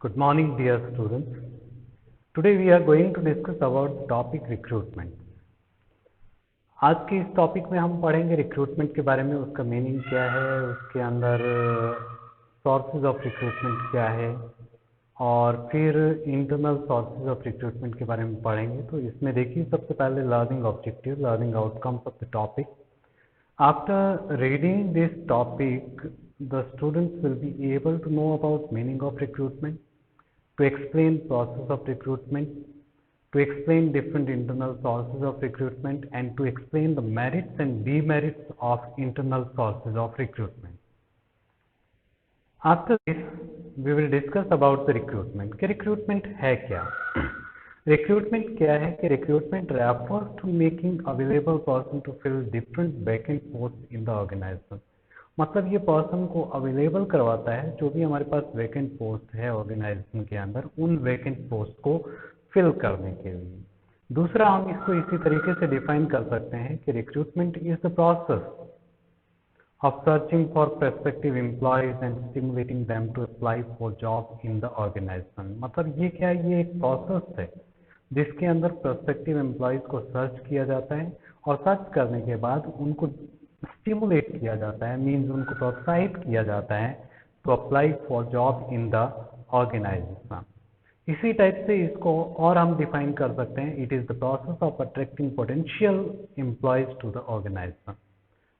Good morning, dear students. Today we are going to discuss about topic recruitment. आज के इस topic में हम पढ़ेंगे रिक्रूटमेंट के बारे में, उसका मीनिंग क्या है, उसके अंदर सोर्सेज ऑफ रिक्रूटमेंट क्या है और फिर इंटरनल सोर्सेज ऑफ रिक्रूटमेंट के बारे में पढ़ेंगे। तो इसमें देखिए, सबसे पहले learning objective, learning outcomes of the topic. After reading this topic, the students will be able to know about meaning of recruitment, to explain process of recruitment, to explain different internal sources of recruitment, and to explain the merits and demerits of internal sources of recruitment. After this, we will discuss about the recruitment. कि recruitment है क्या? Recruitment क्या है कि recruitment refers to making available person to fill different vacant post in the organisation. मतलब ये person को available करवाता है जो भी हमारे पास वैकेंट पोस्ट है ऑर्गेनाइजेशन के अंदर, उन वैकेंट पोस्ट को फिल करने के लिए. दूसरा, हम इसको इसी तरीके से डिफाइन कर सकते हैं कि recruitment is the process of searching for prospective employees and stimulating them to apply for job in the organization. मतलब ये क्या है, ये एक प्रोसेस है जिसके अंदर प्रोस्पेक्टिव एम्प्लॉयज को सर्च किया जाता है और सर्च करने के बाद उनको स्टिमुलेट किया जाता है, मीन्स उनको प्रोत्साहित किया जाता है to apply for job in the organisation. इसी टाइप से इसको और हम डिफाइन कर सकते हैं, it is the process of attracting potential employees to the organisation.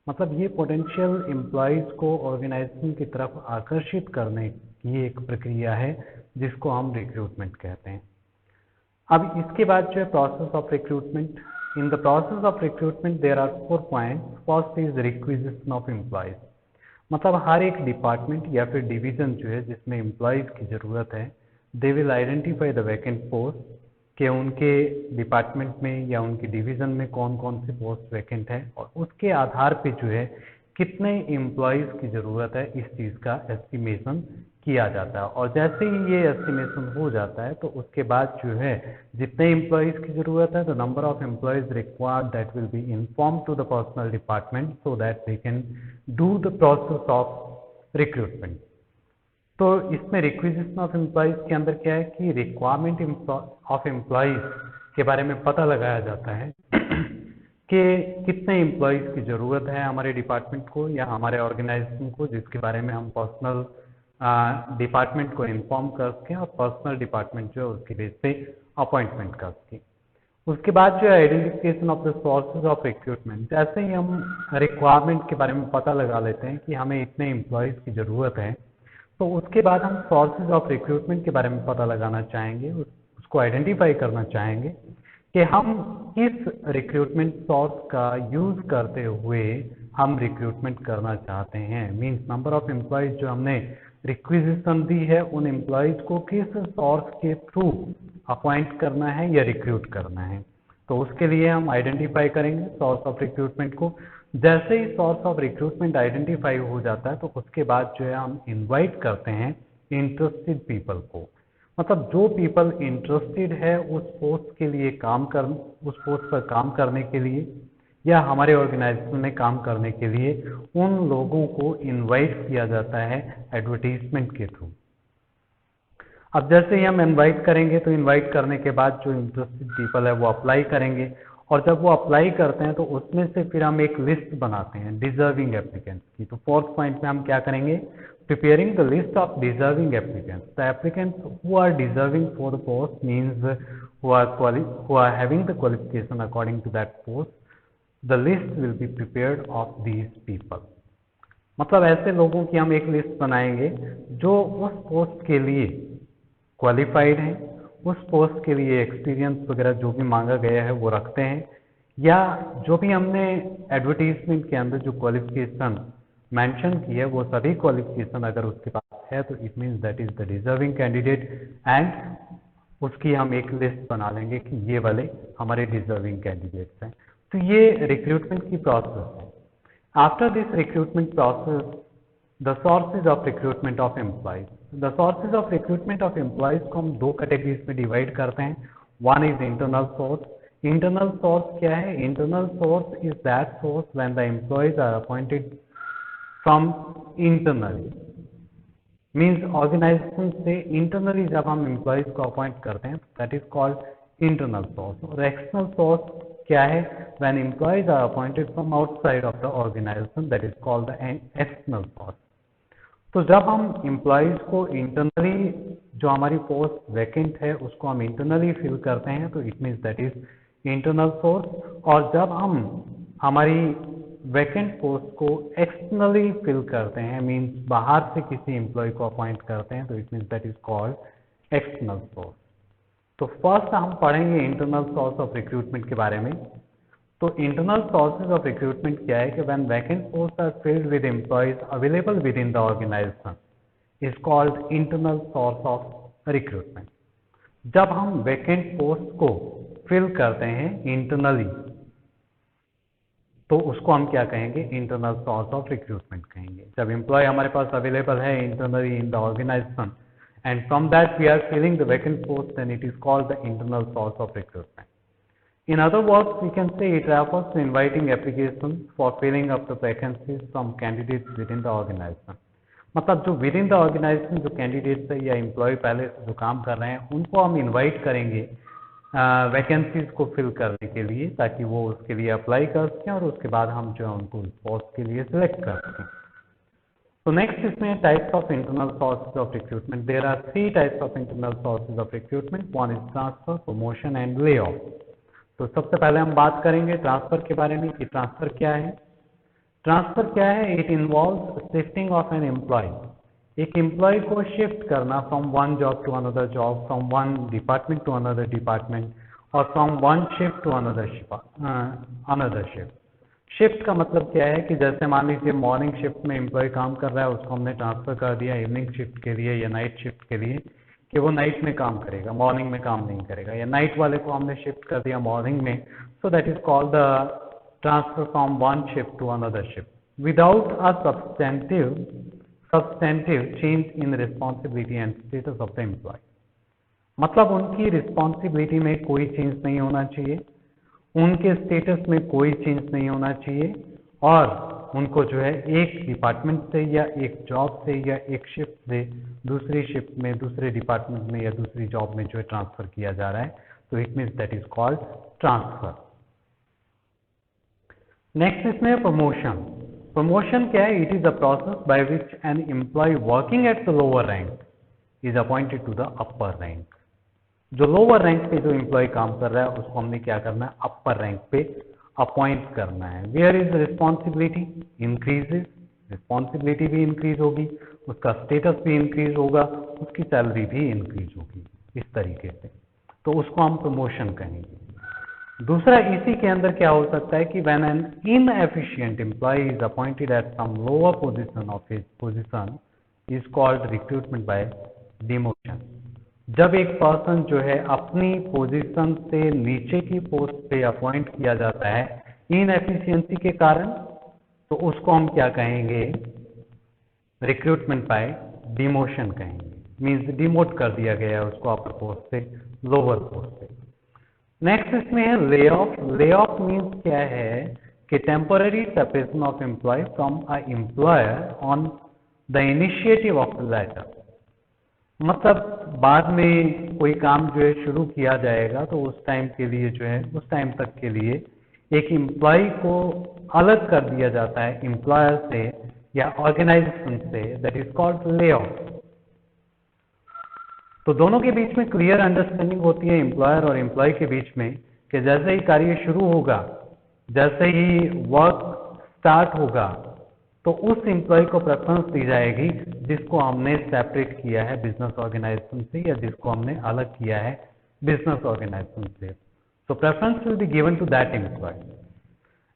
मतलब ये पोटेंशियल एम्प्लॉयज को ऑर्गेनाइजेशन की तरफ आकर्षित करने की एक प्रक्रिया है जिसको हम रिक्रूटमेंट कहते हैं. अब इसके बाद जो है process of recruitment. In the process of recruitment there are 4 points. First is requisition of employees. मतलब हर एक डिपार्टमेंट या फिर डिवीजन जो है जिसमें एम्प्लॉयज की ज़रूरत है, they will identify the vacant post कि उनके डिपार्टमेंट में या उनके डिवीज़न में कौन कौन सी पोस्ट वैकेंट है और उसके आधार पे जो है कितने एम्प्लॉयज़ की ज़रूरत है, इस चीज़ का एस्टिमेशन किया जाता है. और जैसे ही ये एस्टिमेशन हो जाता है तो उसके बाद जो है जितने एम्प्लॉयज़ की ज़रूरत है, the number of employees required that will be inform to the personnel department so that they can do the process of recruitment. तो इसमें रिक्विजिशन ऑफ एम्प्लॉयज़ के अंदर क्या है कि रिक्वायरमेंट ऑफ एम्प्लॉयज़ के बारे में पता लगाया जाता है कि कितने एम्प्लॉयज़ की ज़रूरत है हमारे डिपार्टमेंट को या हमारे ऑर्गेनाइजेशन को, जिसके बारे में हम पर्सनल डिपार्टमेंट को इन्फॉर्म कर सकें और पर्सनल डिपार्टमेंट जो है उसके बेस पे अपॉइंटमेंट कर सकें. उसके बाद जो है identification of the sources of recruitment. जैसे ही हम रिक्वायरमेंट के बारे में पता लगा लेते हैं कि हमें इतने एम्प्लॉयज़ की ज़रूरत है, तो उसके बाद हम सोर्सेज ऑफ रिक्रूटमेंट के बारे में पता लगाना चाहेंगे, उसको आइडेंटिफाई करना चाहेंगे कि हम किस रिक्रूटमेंट सोर्स का यूज़ करते हुए हम रिक्रूटमेंट करना चाहते हैं. मींस नंबर ऑफ एम्प्लॉयज़ जो हमने रिक्विजिशन दी है उन एम्प्लॉयज़ को किस सोर्स के थ्रू अपॉइंट करना है या रिक्रूट करना है. तो उसके लिए हम आइडेंटिफाई करेंगे सोर्स ऑफ रिक्रूटमेंट को. जैसे ही सोर्स ऑफ रिक्रूटमेंट आइडेंटिफाई हो जाता है तो उसके बाद जो है हम इनवाइट करते हैं इंटरेस्टेड पीपल को. मतलब जो पीपल इंटरेस्टेड है उस पोस्ट के लिए उस पोस्ट पर काम करने के लिए या हमारे ऑर्गेनाइजेशन में काम करने के लिए उन लोगों को इनवाइट किया जाता है एडवर्टीजमेंट के थ्रू. अब जैसे ही हम इनवाइट करेंगे तो इनवाइट करने के बाद जो इंटरेस्टेड पीपल है वो अप्लाई करेंगे और जब वो अप्लाई करते हैं तो उसमें से फिर हम एक लिस्ट बनाते हैं डिजर्विंग एप्लीकेंट्स की. तो फोर्थ पॉइंट में हम क्या करेंगे, preparing the list of deserving applicants. The applicants who are deserving for the post means who are having the qualification according to that post. The list will be prepared of these people. मतलब ऐसे लोगों की हम एक list बनाएंगे जो उस post के लिए क्वालिफाइड हैं, उस पोस्ट के लिए एक्सपीरियंस वगैरह जो भी मांगा गया है वो रखते हैं, या जो भी हमने एडवर्टीजमेंट के अंदर जो क्वालिफिकेशन मेंशन की है वो सभी क्वालिफिकेशन अगर उसके पास है तो it means that is the deserving candidate and उसकी हम एक लिस्ट बना लेंगे कि ये वाले हमारे डिजर्विंग कैंडिडेट्स हैं. तो ये रिक्रूटमेंट की प्रोसेस है. After this recruitment process the sources of recruitment of employees. The sources of recruitment of employees को हम 2 कैटेगरीज में डिवाइड करते हैं. One is internal source. Internal source क्या है? Internal source is that source when the employees are appointed from internally. Means organisation से internally जब हम एम्प्लॉयज को अपॉइंट करते हैं that is called internal source. और एक्सटर्नल सोर्स क्या है? When employees are appointed from outside of the organisation that is called the external source. तो जब हम एम्प्लॉयज को इंटरनली जो हमारी पोस्ट वैकेंट है उसको हम इंटरनली फिल करते हैं तो it means that is internal source. और जब हम हमारी वैकेंट पोस्ट को एक्सटर्नली फिल करते हैं मीन्स बाहर से किसी एम्प्लॉय को अपॉइंट करते हैं तो it means that is called external source. तो फर्स्ट हम पढ़ेंगे इंटरनल सोर्स ऑफ रिक्रूटमेंट के बारे में। तो इंटरनल सोर्सेज ऑफ रिक्रूटमेंट क्या है कि when vacant post are filled with employees available with in the organisation is called internal source of recruitment. जब हम वैकेंट पोस्ट को फिल करते हैं इंटरनली तो उसको हम क्या कहेंगे? इंटरनल सोर्स ऑफ रिक्रूटमेंट कहेंगे। जब एम्प्लॉय हमारे पास अवेलेबल है internally in the organisation and from that we are filling the vacant post, then it is called the internal source of recruitment. In other words, we can say it refers to inviting applications for filling up the vacancies from candidates within the organization. मतलब जो with in the organisation जो candidates है या employ पहले से जो काम कर रहे हैं उनको हम इनवाइट करेंगे वैकेंसीज को फिल करने के लिए ताकि वो उसके लिए अप्लाई कर सकें और उसके बाद हम जो है उनको उस पोस्ट के लिए सिलेक्ट कर सकें। So next इसमें types of internal sources of recruitment. There are 3 types of internal sources of recruitment. One is transfer, promotion and layoff. तो सबसे पहले हम बात करेंगे ट्रांसफर के बारे में कि ट्रांसफर क्या है। ट्रांसफर क्या है? It involve shifting of an employee. एक एम्प्लॉय को शिफ्ट करना from one job to another job, from one department to another department और from one shift to another shift. Shift का मतलब क्या है कि जैसे मान लीजिए मॉर्निंग शिफ्ट में एम्प्लॉय काम कर रहा है उसको हमने ट्रांसफर कर दिया इवनिंग शिफ्ट के लिए या नाइट शिफ्ट के लिए कि वो नाइट में काम करेगा, मॉर्निंग में काम नहीं करेगा, या नाइट वाले को हमने शिफ्ट कर दिया मॉर्निंग में। So that is called the transfer from one shift to another shift without a substantive change in responsibility and status of the employee. मतलब उनकी रिस्पॉन्सिबिलिटी में कोई चेंज नहीं होना चाहिए, उनके स्टेटस में कोई चेंज नहीं होना चाहिए और उनको जो है एक डिपार्टमेंट से या एक जॉब से या एक शिफ्ट से दूसरी शिफ्ट में, दूसरे डिपार्टमेंट में या दूसरी जॉब में जो है ट्रांसफर किया जा रहा है तो it means that is called transfer. Next इसमें प्रमोशन। प्रमोशन क्या है? It is the process by which an employee working at the lower rank is appointed to the upper rank. जो लोअर रैंक पे जो एम्प्लॉय काम कर रहा है उसको हमने क्या करना है? अपर रैंक पे अपॉइंट करना है। Where is responsibility increases, responsibility भी इंक्रीज होगी, उसका स्टेटस भी इंक्रीज होगा, उसकी सैलरी भी इंक्रीज होगी, इस तरीके से तो उसको हम प्रमोशन कहेंगे। दूसरा इसी के अंदर क्या हो सकता है कि when an inefficient employee is appointed at some lower position of his position is called recruitment by demotion. जब एक पर्सन जो है अपनी पोजीशन से नीचे की पोस्ट पे अपॉइंट किया जाता है इनएफिशिएंसी के कारण तो उसको हम क्या कहेंगे? रिक्रूटमेंट बाय डिमोशन कहेंगे। मींस डिमोट कर दिया गया है उसको अपर पोस्ट से लोअर पोस्ट पे। नेक्स्ट इसमें है lay off. Lay off means क्या है कि temporary separation of employee from a employer on the initiative of the latter. मतलब बाद में कोई काम जो है शुरू किया जाएगा तो उस टाइम के लिए जो है उस टाइम तक के लिए एक एम्प्लॉय को अलग कर दिया जाता है एम्प्लॉयर से या ऑर्गेनाइजेशन से, that is called lay off. तो दोनों के बीच में क्लियर अंडरस्टैंडिंग होती है एम्प्लॉयर और एम्प्लॉय के बीच में कि जैसे ही कार्य शुरू होगा, जैसे ही वर्क स्टार्ट होगा तो उस एम्प्लॉय को प्रेफरेंस दी जाएगी जिसको हमने सेपरेट किया है बिजनेस ऑर्गेनाइजेशन से या जिसको हमने अलग किया है बिजनेस ऑर्गेनाइजेशन से। So preference will be given to that employee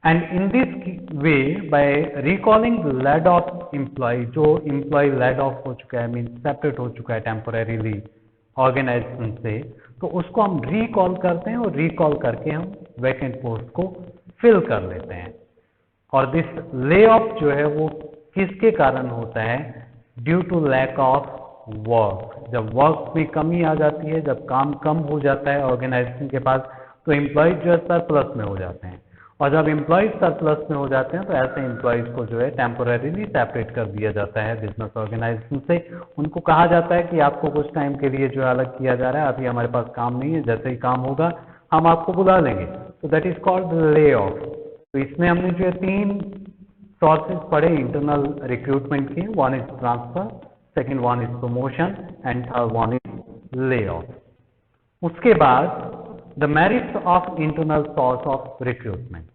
and in this way by recalling laid off employee, जो एम्प्लॉय लेड ऑफ हो चुका है मीन सेपरेट हो चुका है टेम्पोरेरीली ऑर्गेनाइजेशन से, तो उसको हम रिकॉल करते हैं और रिकॉल करके हम वैकेंट पोस्ट को फिल कर लेते हैं। और दिस ले ऑफ जो है वो किसके कारण होता है? Due to lack of work. जब वर्क में कमी आ जाती है, जब काम कम हो जाता है ऑर्गेनाइजेशन के पास तो एम्प्लॉय जो है सरप्लस में हो जाते हैं और जब एम्प्लॉयज सरप्लस में हो जाते हैं तो ऐसे एम्प्लॉयज को जो है टेम्पोरेरीली सेपरेट कर दिया जाता है बिजनेस ऑर्गेनाइजेशन से। उनको कहा जाता है कि आपको कुछ टाइम के लिए जो है अलग किया जा रहा है, अभी हमारे पास काम नहीं है, जैसे ही काम होगा हम आपको बुला लेंगे। तो that is called lay off. तो इसमें हमने जो है 3 सोर्सेज पढ़े इंटरनल रिक्रूटमेंट के। One is transfer, second one is promotion and third one is lay off. उसके बाद the merits of internal source of recruitment.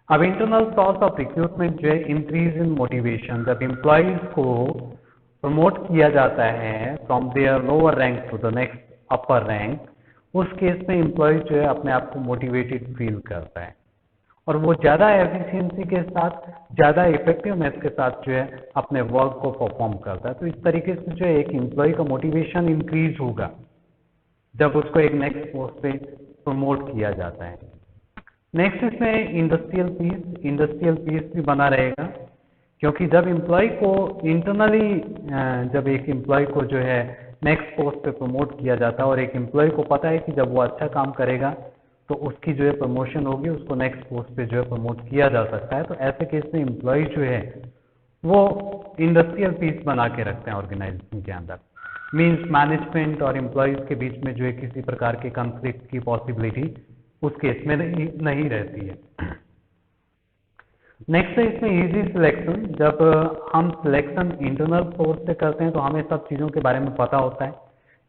अब इंटरनल सोर्स ऑफ रिक्रूटमेंट जो है इंक्रीज इन मोटिवेशन। जब एम्प्लॉयज को promote किया जाता है from their lower rank to the next upper rank, उस केस में एम्प्लॉयज जो है अपने आप को मोटिवेटेड फील करता है और वो ज़्यादा एफिशिएंसी के साथ, ज़्यादा इफेक्टिवनेस के साथ जो है अपने वर्क को परफॉर्म करता है। तो इस तरीके से जो है एक एम्प्लॉय का मोटिवेशन इंक्रीज होगा जब उसको एक नेक्स्ट पोस्ट पे प्रमोट किया जाता है। नेक्स्ट इसमें इंडस्ट्रियल पीस भी बना रहेगा, क्योंकि जब एम्प्लॉय को इंटरनली जब एक एम्प्लॉय को जो है नेक्स्ट पोस्ट पे प्रमोट किया जाता है और एक एम्प्लॉय को पता है कि जब वो अच्छा काम करेगा तो उसकी जो है प्रमोशन होगी, उसको नेक्स्ट पोस्ट पे जो है प्रमोट किया जा सकता है। तो ऐसे केस में एम्प्लॉय जो है वो इंडस्ट्रियल पीस बना के रखते हैं ऑर्गेनाइजेशन के अंदर। मीन्स मैनेजमेंट और एम्प्लॉयज के बीच में जो है किसी प्रकार के कॉन्फ्लिक्ट की पॉसिबिलिटी उस केस में नहीं रहती है। नेक्स्ट है इसमें इजी सिलेक्शन। जब हम सिलेक्शन इंटरनल सोर्स से करते हैं तो हमें सब चीज़ों के बारे में पता होता है।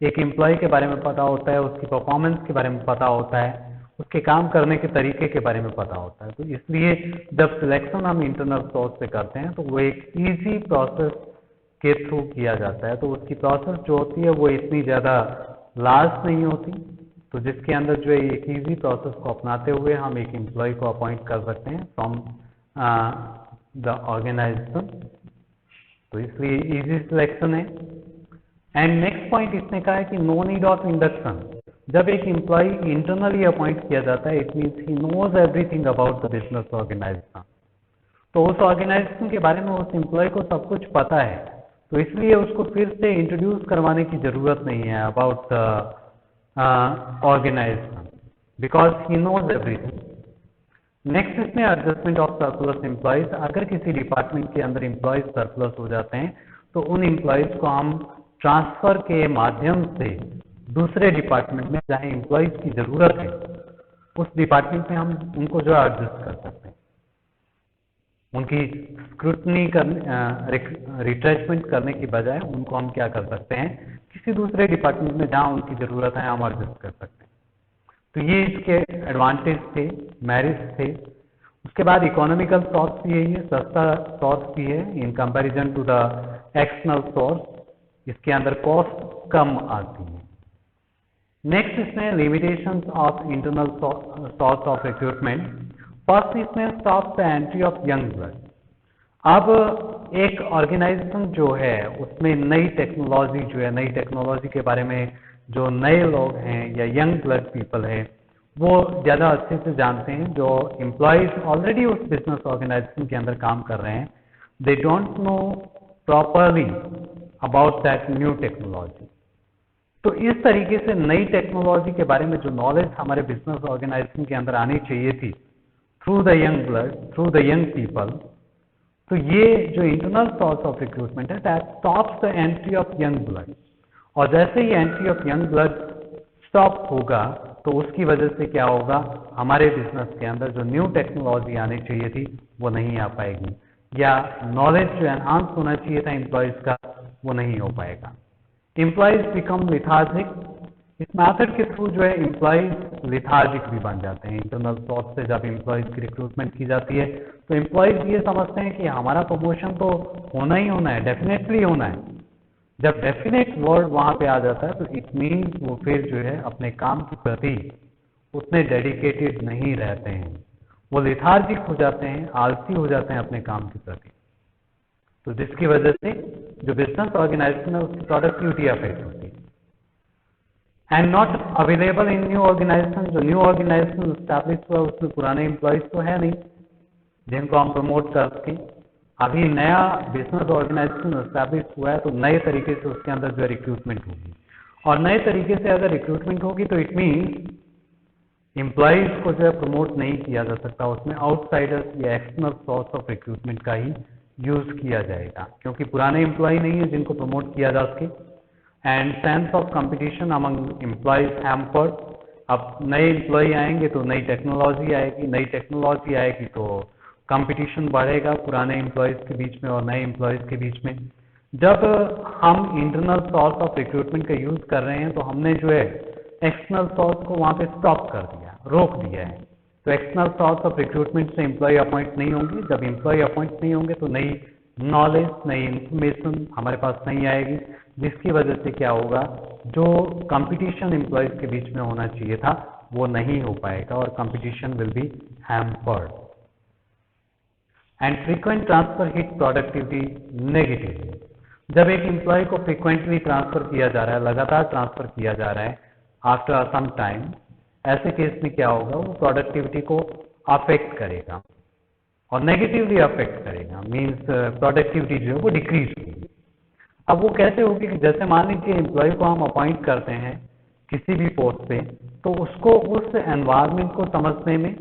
एक एम्प्लॉय के बारे में पता होता है, उसकी परफॉर्मेंस के बारे में पता होता है, उसके काम करने के तरीके के बारे में पता होता है। तो इसलिए जब सिलेक्शन हम इंटरनल सोर्स से करते हैं तो वो एक इजी प्रोसेस के थ्रू किया जाता है। तो उसकी प्रोसेस जो होती है वो इतनी ज़्यादा लार्ज नहीं होती, तो जिसके अंदर जो है एक इजी प्रोसेस को अपनाते हुए हम एक एम्प्लॉय को अपॉइंट कर सकते हैं फ्रॉम द ऑर्गेनाइजेशन। तो इसलिए इजी सिलेक्शन है। एंड नेक्स्ट पॉइंट इसने कहा है कि नो नीड ऑफ इंडक्शन। जब एक एम्प्लॉय इंटरनली अपॉइंट किया जाता है, it means he knows everything about the business organisation. तो उस ऑर्गेनाइजेशन के बारे में उस एम्प्लॉय को सब कुछ पता है, तो इसलिए उसको फिर से इंट्रोड्यूस करवाने की जरूरत नहीं है about the organisation, because he knows everything. Next इसमें एडजस्टमेंट ऑफ सरप्लस एम्प्लॉयज। अगर किसी डिपार्टमेंट के अंदर एम्प्लॉयज सरप्लस हो जाते हैं तो उन एम्प्लॉयज को हम ट्रांसफर के माध्यम से दूसरे डिपार्टमेंट में जहां एम्प्लॉयज की जरूरत है उस डिपार्टमेंट में हम उनको जो एडजस्ट कर सकते हैं। उनकी स्क्रूटनी रिट्रेचमेंट करने की बजाय उनको हम क्या कर सकते हैं, किसी दूसरे डिपार्टमेंट में जहां उनकी जरूरत है हम एडजस्ट कर सकते हैं। तो ये इसके एडवांटेज थे, मेरिट्स थे। उसके बाद इकोनॉमिकल सोर्स भी है, ये सस्ता सोर्स भी है in comparison to the external source. इसके अंदर कॉस्ट कम आती है। नेक्स्ट इसमें limitations of internal source of recruitment. First इसमें stop the entry of young blood. अब एक ऑर्गेनाइजेशन जो है उसमें नई टेक्नोलॉजी जो है, नई टेक्नोलॉजी के बारे में जो नए लोग हैं या यंग ब्लड पीपल है वो ज़्यादा अच्छे से जानते हैं। जो एम्प्लॉयज ऑलरेडी उस बिजनेस ऑर्गेनाइजेशन के अंदर काम कर रहे हैं, they don't know properly about that new technology. तो इस तरीके से नई टेक्नोलॉजी के बारे में जो नॉलेज हमारे बिजनेस ऑर्गेनाइजेशन के अंदर आनी चाहिए थी through the young blood, through the young people, तो ये जो इंटरनल सोर्स ऑफ रिक्रूटमेंट है that stops the entry of young blood. और जैसे ही entry of young blood stop होगा तो उसकी वजह से क्या होगा, हमारे बिजनेस के अंदर जो न्यू टेक्नोलॉजी आनी चाहिए थी वो नहीं आ पाएगी, या नॉलेज जो एनहांस होना चाहिए था एम्प्लॉयज का वो नहीं हो पाएगा। Employees become lethargic. इस मैथड के थ्रू जो है एम्प्लॉयज लिथार्जिक भी बन जाते हैं। इंटरनल सोर्स से जब एम्प्लॉयज की रिक्रूटमेंट की जाती है तो एम्प्लॉयज ये समझते हैं कि हमारा प्रमोशन तो होना ही होना है, डेफिनेटली होना है। जब डेफिनेट वर्ड वहां पे आ जाता है तो इट मीन्स वो फिर जो है अपने काम के प्रति उतने डेडिकेटेड नहीं रहते हैं, वो लिथार्जिक हो जाते हैं, आलसी हो जाते हैं अपने काम के प्रति। तो जिसकी वजह से जो बिजनेस ऑर्गेनाइजेशन है उसकी प्रोडक्टिविटी अफेक्ट होती है। And not available in new organization. जो न्यू ऑर्गेनाइजेशन स्टैब्लिश हुआ उसमें पुराने एम्प्लॉयज तो है नहीं जिनको हम प्रमोट कर सकें। अभी नया बिजनेस ऑर्गेनाइजेशन स्टैब्लिश हुआ है तो नए तरीके से उसके अंदर जो है रिक्रूटमेंट होगी, और नए तरीके से अगर रिक्रूटमेंट होगी तो इट मीन्स एम्प्लॉयज को जो है प्रमोट नहीं किया जा सकता, उसमें आउटसाइडर्स या एक्सटर्नल सोर्स ऑफ रिक्रूटमेंट का ही यूज किया जाएगा, क्योंकि पुराने एम्प्लॉय नहीं है जिनको प्रमोट किया जा सके। And sense of competition among employees hampered, अब नए एम्प्लॉय आएंगे तो नई टेक्नोलॉजी आएगी, नई टेक्नोलॉजी आएगी तो कंपटीशन बढ़ेगा पुराने एम्प्लॉयज के बीच में और नए एम्प्लॉयज के बीच में। जब हम इंटरनल सोर्स ऑफ रिक्रूटमेंट का यूज कर रहे हैं तो हमने जो है एक्सटर्नल सोर्स को वहां पे स्टॉप कर दिया, रोक दिया है। तो एक्सटर्नल सोर्स ऑफ रिक्रूटमेंट से एम्प्लॉय अपॉइंट नहीं होंगे, जब एम्प्लॉय अपॉइंट नहीं होंगे तो नई नॉलेज, नई इंफॉर्मेशन हमारे पास नहीं आएगी, जिसकी वजह से क्या होगा, जो कंपटीशन एम्प्लॉयज के बीच में होना चाहिए था वो नहीं हो पाएगा और competition will be hampered. And frequent transfer hit productivity negatively, जब एक एम्प्लॉय को फ्रीक्वेंटली ट्रांसफर किया जा रहा है, लगातार ट्रांसफर किया जा रहा है आफ्टर सम टाइम, ऐसे केस में क्या होगा, वो प्रोडक्टिविटी को अफेक्ट करेगा और नेगेटिवली अफेक्ट करेगा, मींस प्रोडक्टिविटी जो है वो डिक्रीज होगी। अब वो कैसे होगी कि जैसे मान लीजिए एम्प्लॉय को हम अपॉइंट करते हैं किसी भी पोस्ट पे, तो उसको उस एनवायरनमेंट को समझने में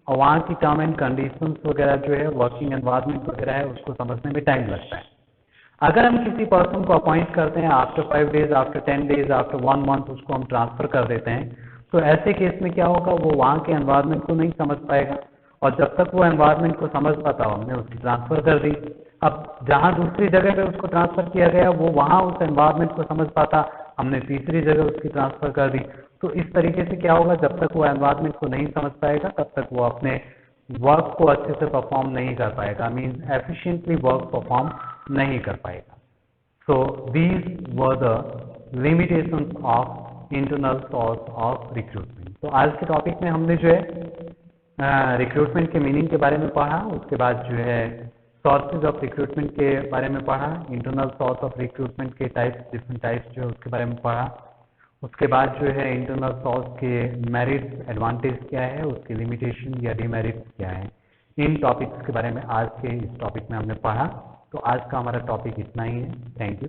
और वहाँ की टर्म एंड कंडीशंस वगैरह जो है, वर्किंग एनवायरनमेंट वगैरह है, उसको समझने में टाइम लगता है। अगर हम किसी पर्सन को अपॉइंट करते हैं after 5 days, after 10 days, after 1 month उसको हम ट्रांसफर कर देते हैं, तो ऐसे केस में क्या होगा, वो वहाँ के एनवायरनमेंट को नहीं समझ पाएगा और जब तक वो एनवायरनमेंट को समझ पाता हमने उसकी ट्रांसफर कर दी। अब जहाँ दूसरी जगह पे उसको ट्रांसफर किया गया वो वहाँ उस एनवायरनमेंट को समझ पाता, हमने तीसरी जगह उसकी ट्रांसफर कर दी। तो इस तरीके से क्या होगा, जब तक वो एनवायरनमेंट को नहीं समझ पाएगा तब तक वो अपने वर्क को अच्छे से परफॉर्म नहीं कर पाएगा, मीन्स एफिशिएंटली वर्क परफॉर्म नहीं कर पाएगा। So these were the limitations of internal source of recruitment. तो आज के टॉपिक में हमने जो है रिक्रूटमेंट के मीनिंग के बारे में पढ़ा, उसके बाद जो है सोर्सेज ऑफ रिक्रूटमेंट के बारे में पढ़ा, इंटरनल सोर्स ऑफ रिक्रूटमेंट के टाइप्स, डिफरेंट टाइप्स जो है उसके बारे में पढ़ा, उसके बाद जो है इंटरनल सोर्स के मेरिट्स, एडवांटेज क्या है, उसके लिमिटेशन या डिमेरिट्स क्या है, इन टॉपिक्स के बारे में आज के इस टॉपिक में हमने पढ़ा। तो आज का हमारा टॉपिक इतना ही है। Thank you.